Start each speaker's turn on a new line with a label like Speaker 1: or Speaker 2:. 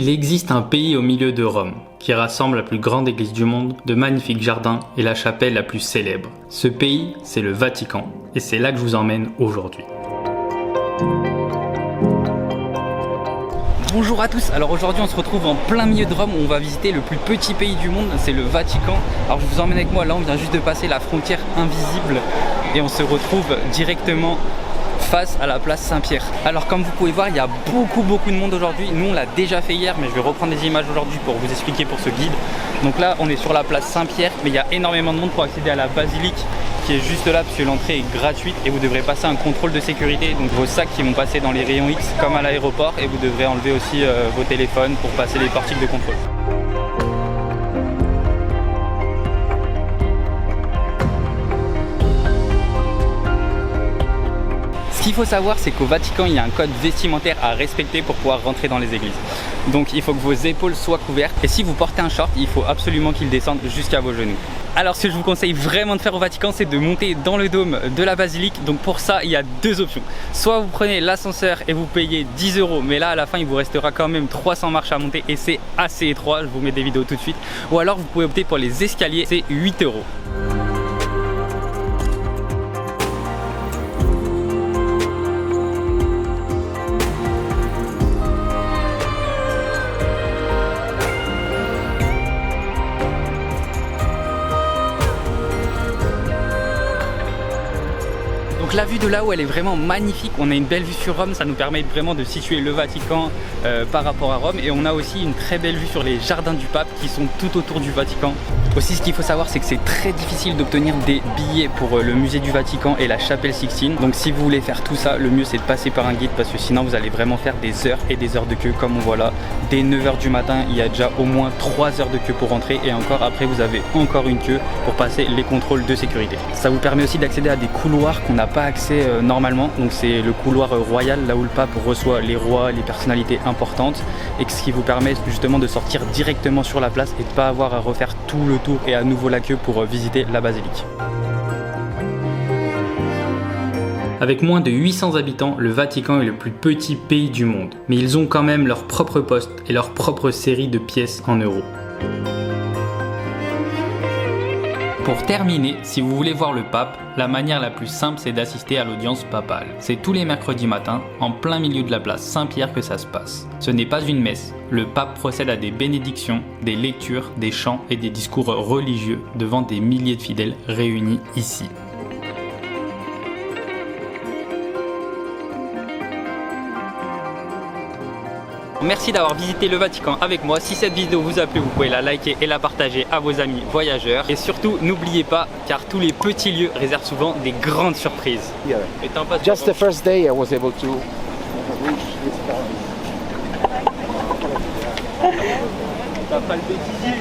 Speaker 1: Il existe un pays au milieu de Rome qui rassemble la plus grande église du monde, de magnifiques jardins et la chapelle la plus célèbre. Ce pays, c'est le Vatican et c'est là que je vous emmène aujourd'hui.
Speaker 2: Bonjour à tous, alors aujourd'hui on se retrouve en plein milieu de Rome où on va visiter le plus petit pays du monde, c'est le Vatican. Alors je vous emmène avec moi, là on vient juste de passer la frontière invisible et on se retrouve directement face à la place Saint-Pierre. Alors comme vous pouvez voir, il y a beaucoup de monde aujourd'hui. Nous on l'a déjà fait hier, mais je vais reprendre des images aujourd'hui pour vous expliquer pour ce guide. Donc là on est sur la place Saint-Pierre, mais il y a énormément de monde pour accéder à la basilique qui est juste là parce que l'entrée est gratuite et vous devrez passer un contrôle de sécurité. Donc vos sacs qui vont passer dans les rayons X comme à l'aéroport et vous devrez enlever aussi vos téléphones pour passer les portiques de contrôle. Ce qu'il faut savoir, c'est qu'au Vatican, il y a un code vestimentaire à respecter pour pouvoir rentrer dans les églises. Donc il faut que vos épaules soient couvertes et si vous portez un short, il faut absolument qu'il descende jusqu'à vos genoux. Alors ce que je vous conseille vraiment de faire au Vatican, c'est de monter dans le dôme de la basilique. Donc pour ça, il y a deux options. Soit vous prenez l'ascenseur et vous payez 10 €, mais là à la fin, il vous restera quand même 300 marches à monter et c'est assez étroit. Je vous mets des vidéos tout de suite. Ou alors vous pouvez opter pour les escaliers, c'est 8 €. Donc la vue de là-haut elle est vraiment magnifique, on a une belle vue sur Rome, ça nous permet vraiment de situer le Vatican par rapport à Rome et on a aussi une très belle vue sur les jardins du pape qui sont tout autour du Vatican. Aussi ce qu'il faut savoir c'est que c'est très difficile d'obtenir des billets pour le musée du Vatican et la chapelle Sixtine. Donc si vous voulez faire tout ça, le mieux c'est de passer par un guide parce que sinon vous allez vraiment faire des heures et des heures de queue comme on voit là. Dès 9 h du matin il y a déjà au moins 3 heures de queue pour rentrer et encore après vous avez encore une queue pour passer les contrôles de sécurité. Ça vous permet aussi d'accéder à des couloirs qu'on n'a pas accès normalement, donc c'est le couloir royal là où le pape reçoit les rois, les personnalités importantes et ce qui vous permet justement de sortir directement sur la place et de ne pas avoir à refaire tout le tour et à nouveau la queue pour visiter la basilique.
Speaker 1: Avec moins de 800 habitants, le Vatican est le plus petit pays du monde, mais ils ont quand même leur propre poste et leur propre série de pièces en euros. Pour terminer, si vous voulez voir le pape, la manière la plus simple c'est d'assister à l'audience papale. C'est tous les mercredis matins, en plein milieu de la place Saint-Pierre que ça se passe. Ce n'est pas une messe, le pape procède à des bénédictions, des lectures, des chants et des discours religieux devant des milliers de fidèles réunis ici.
Speaker 2: Merci d'avoir visité le Vatican avec moi. Si cette vidéo vous a plu, vous pouvez la liker et la partager à vos amis voyageurs. Et surtout, n'oubliez pas, car tous les petits lieux réservent souvent des grandes surprises.
Speaker 3: Yeah. Just the first day I was able to reach
Speaker 2: T'as pas le bêtisier.